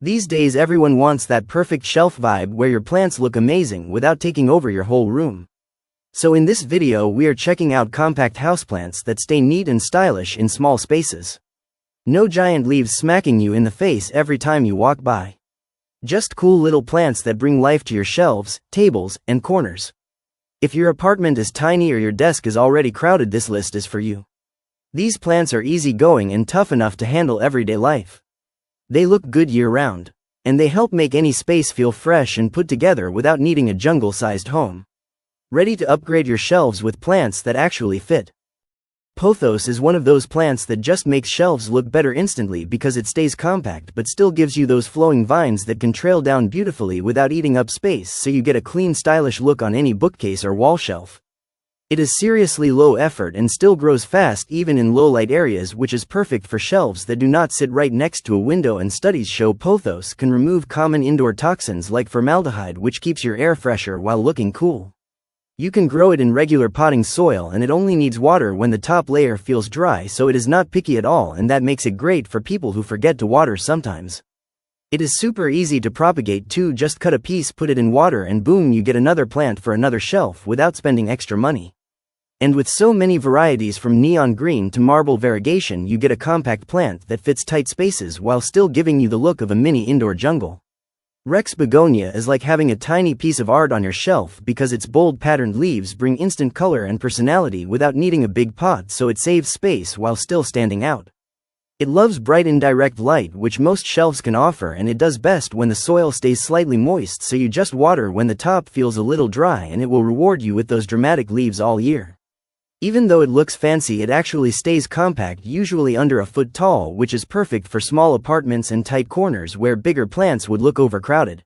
These days everyone wants that perfect shelf vibe where your plants look amazing without taking over your whole room. So in this video we are checking out compact houseplants that stay neat and stylish in small spaces. No giant leaves smacking you in the face every time you walk by. Just cool little plants that bring life to your shelves, tables, and corners. If your apartment is tiny or your desk is already crowded, this list is for you. These plants are easygoing and tough enough to handle everyday life. They look good year-round, and they help make any space feel fresh and put together without needing a jungle-sized home. Ready to upgrade your shelves with plants that actually fit. Pothos is one of those plants that just makes shelves look better instantly because it stays compact but still gives you those flowing vines that can trail down beautifully without eating up space, so you get a clean, stylish look on any bookcase or wall shelf. It is seriously low effort and still grows fast even in low light areas, which is perfect for shelves that do not sit right next to a window, and studies show Pothos can remove common indoor toxins like formaldehyde, which keeps your air fresher while looking cool. You can grow it in regular potting soil and it only needs water when the top layer feels dry, so it is not picky at all, and that makes it great for people who forget to water sometimes. It is super easy to propagate too, just cut a piece, put it in water, and boom, you get another plant for another shelf without spending extra money. And with so many varieties from neon green to marble variegation, you get a compact plant that fits tight spaces while still giving you the look of a mini indoor jungle. Rex Begonia is like having a tiny piece of art on your shelf because its bold patterned leaves bring instant color and personality without needing a big pot, so it saves space while still standing out. It loves bright indirect light, which most shelves can offer, and it does best when the soil stays slightly moist, so you just water when the top feels a little dry and it will reward you with those dramatic leaves all year. Even though it looks fancy, it actually stays compact, usually under a foot tall, which is perfect for small apartments and tight corners where bigger plants would look overcrowded.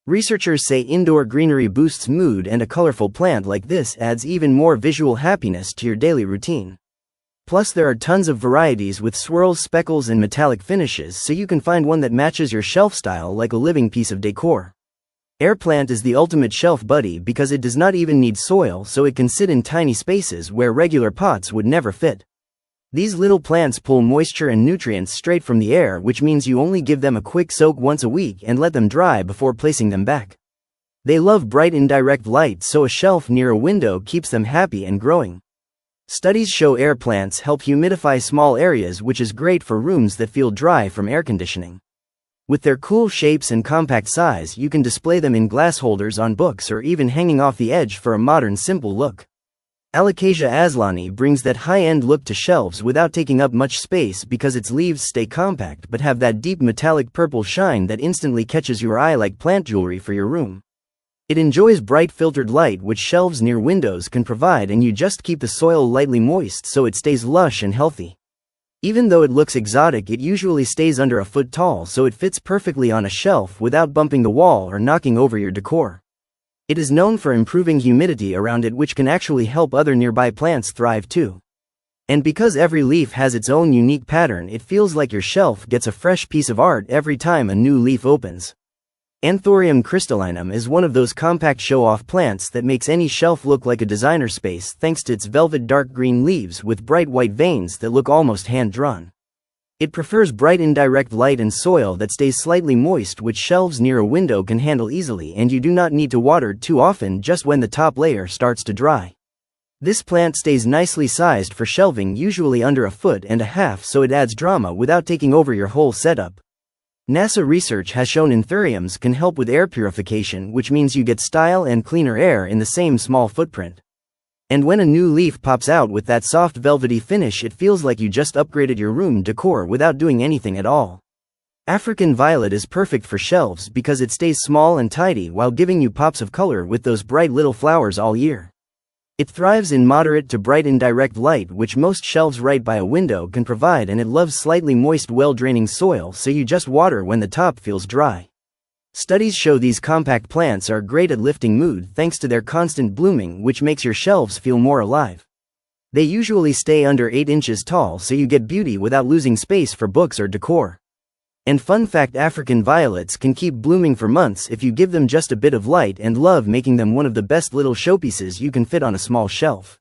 Researchers say indoor greenery boosts mood, and a colorful plant like this adds even more visual happiness to your daily routine. Plus there are tons of varieties with swirls, speckles, and metallic finishes, so you can find one that matches your shelf style like a living piece of decor. Air plant is the ultimate shelf buddy because it does not even need soil, so it can sit in tiny spaces where regular pots would never fit. These little plants pull moisture and nutrients straight from the air, which means you only give them a quick soak once a week and let them dry before placing them back. They love bright indirect light, so a shelf near a window keeps them happy and growing. Studies show air plants help humidify small areas, which is great for rooms that feel dry from air conditioning. With their cool shapes and compact size, you can display them in glass holders, on books, or even hanging off the edge for a modern, simple look. Alocasia Azlanii brings that high-end look to shelves without taking up much space because its leaves stay compact but have that deep metallic purple shine that instantly catches your eye like plant jewelry for your room. It enjoys bright filtered light, which shelves near windows can provide, and you just keep the soil lightly moist so it stays lush and healthy. Even though it looks exotic, it usually stays under a foot tall, so it fits perfectly on a shelf without bumping the wall or knocking over your decor. It is known for improving humidity around it, which can actually help other nearby plants thrive too. And because every leaf has its own unique pattern, it feels like your shelf gets a fresh piece of art every time a new leaf opens. Anthurium Crystallinum is one of those compact show-off plants that makes any shelf look like a designer space thanks to its velvet dark green leaves with bright white veins that look almost hand-drawn. It prefers bright indirect light and soil that stays slightly moist, which shelves near a window can handle easily, and you do not need to water too often, just when the top layer starts to dry. This plant stays nicely sized for shelving, usually under a foot and a half, so it adds drama without taking over your whole setup. NASA research has shown Anthuriums can help with air purification, which means you get style and cleaner air in the same small footprint. And when a new leaf pops out with that soft velvety finish, it feels like you just upgraded your room decor without doing anything at all. African violet is perfect for shelves because it stays small and tidy while giving you pops of color with those bright little flowers all year. It thrives in moderate to bright indirect light, which most shelves right by a window can provide, and it loves slightly moist, well-draining soil, so you just water when the top feels dry. Studies show these compact plants are great at lifting mood thanks to their constant blooming, which makes your shelves feel more alive. They usually stay under 8 inches tall, so you get beauty without losing space for books or decor. And fun fact, African violets can keep blooming for months if you give them just a bit of light and love, making them one of the best little showpieces you can fit on a small shelf.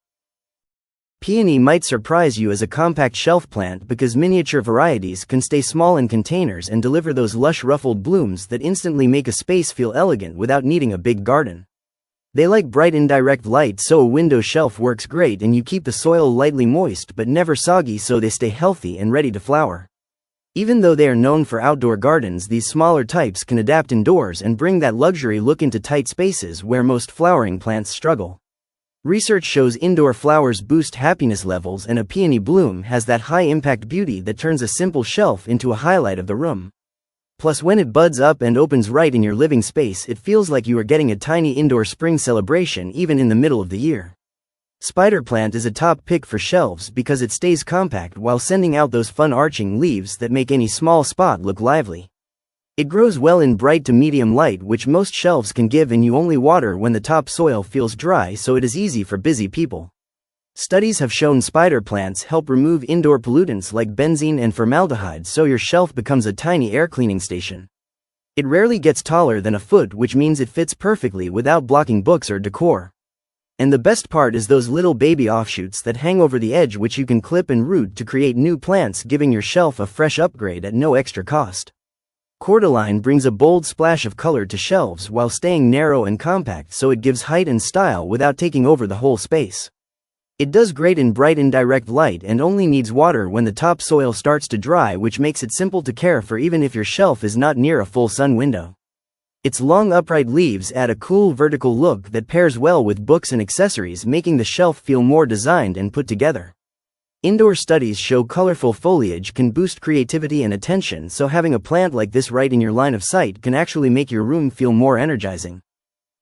Peony might surprise you as a compact shelf plant because miniature varieties can stay small in containers and deliver those lush ruffled blooms that instantly make a space feel elegant without needing a big garden. They like bright indirect light, so a window shelf works great and you keep the soil lightly moist but never soggy, so they stay healthy and ready to flower. Even though they are known for outdoor gardens, these smaller types can adapt indoors and bring that luxury look into tight spaces where most flowering plants struggle. Research shows indoor flowers boost happiness levels, and a peony bloom has that high-impact beauty that turns a simple shelf into a highlight of the room. Plus, when it buds up and opens right in your living space, it feels like you are getting a tiny indoor spring celebration even in the middle of the year. Spider plant is a top pick for shelves because it stays compact while sending out those fun arching leaves that make any small spot look lively. It grows well in bright to medium light, which most shelves can give, and you only water when the top soil feels dry, so it is easy for busy people. Studies have shown spider plants help remove indoor pollutants like benzene and formaldehyde, so your shelf becomes a tiny air cleaning station. It rarely gets taller than a foot, which means it fits perfectly without blocking books or decor. And the best part is those little baby offshoots that hang over the edge, which you can clip and root to create new plants, giving your shelf a fresh upgrade at no extra cost. Cordyline brings a bold splash of color to shelves while staying narrow and compact, so it gives height and style without taking over the whole space. It does great in bright indirect light and only needs water when the top soil starts to dry, which makes it simple to care for even if your shelf is not near a full sun window. Its long upright leaves add a cool vertical look that pairs well with books and accessories, making the shelf feel more designed and put together. Indoor studies show colorful foliage can boost creativity and attention, so having a plant like this right in your line of sight can actually make your room feel more energizing.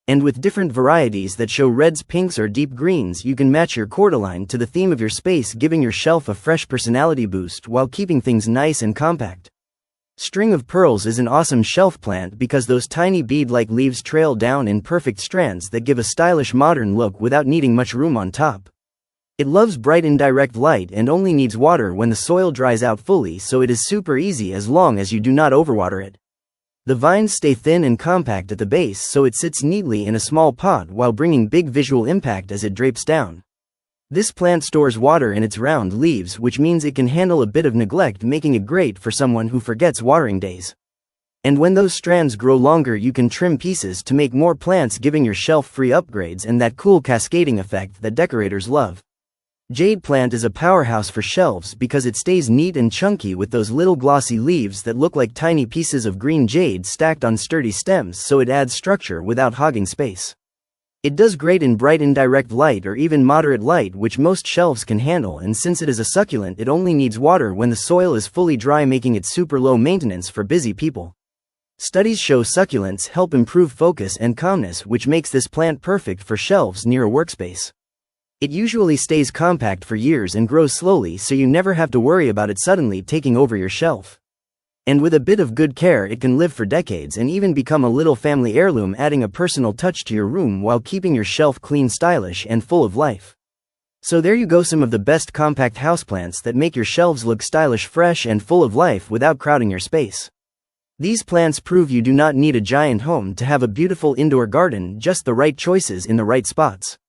And with different varieties that show reds, pinks, or deep greens, you can match your cordyline to the theme of your space, giving your shelf a fresh personality boost while keeping things nice and compact. String of pearls is an awesome shelf plant because those tiny bead-like leaves trail down in perfect strands that give a stylish modern look without needing much room on top. It loves bright indirect light and only needs water when the soil dries out fully, so it is super easy as long as you do not overwater it. The vines stay thin and compact at the base, so it sits neatly in a small pot while bringing big visual impact as it drapes down. This plant stores water in its round leaves, which means it can handle a bit of neglect, making it great for someone who forgets watering days. And when those strands grow longer, you can trim pieces to make more plants, giving your shelf free upgrades and that cool cascading effect that decorators love. Jade Plant is a powerhouse for shelves because it stays neat and chunky with those little glossy leaves that look like tiny pieces of green jade stacked on sturdy stems, so it adds structure without hogging space. It does great in bright indirect light or even moderate light, which most shelves can handle, and since it is a succulent, it only needs water when the soil is fully dry, making it super low maintenance for busy people. Studies show succulents help improve focus and calmness, which makes this plant perfect for shelves near a workspace. It usually stays compact for years and grows slowly, so you never have to worry about it suddenly taking over your shelf. And with a bit of good care, it can live for decades and even become a little family heirloom, adding a personal touch to your room while keeping your shelf clean, stylish, and full of life. So there you go, some of the best compact houseplants that make your shelves look stylish, fresh, and full of life without crowding your space. These plants prove you do not need a giant home to have a beautiful indoor garden, just the right choices in the right spots.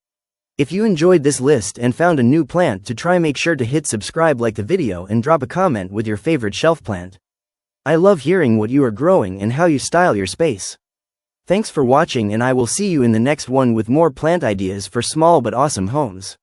If you enjoyed this list and found a new plant to try, make sure to hit subscribe, like the video, and drop a comment with your favorite shelf plant. I love hearing what you are growing and how you style your space. Thanks for watching, and I will see you in the next one with more plant ideas for small but awesome homes.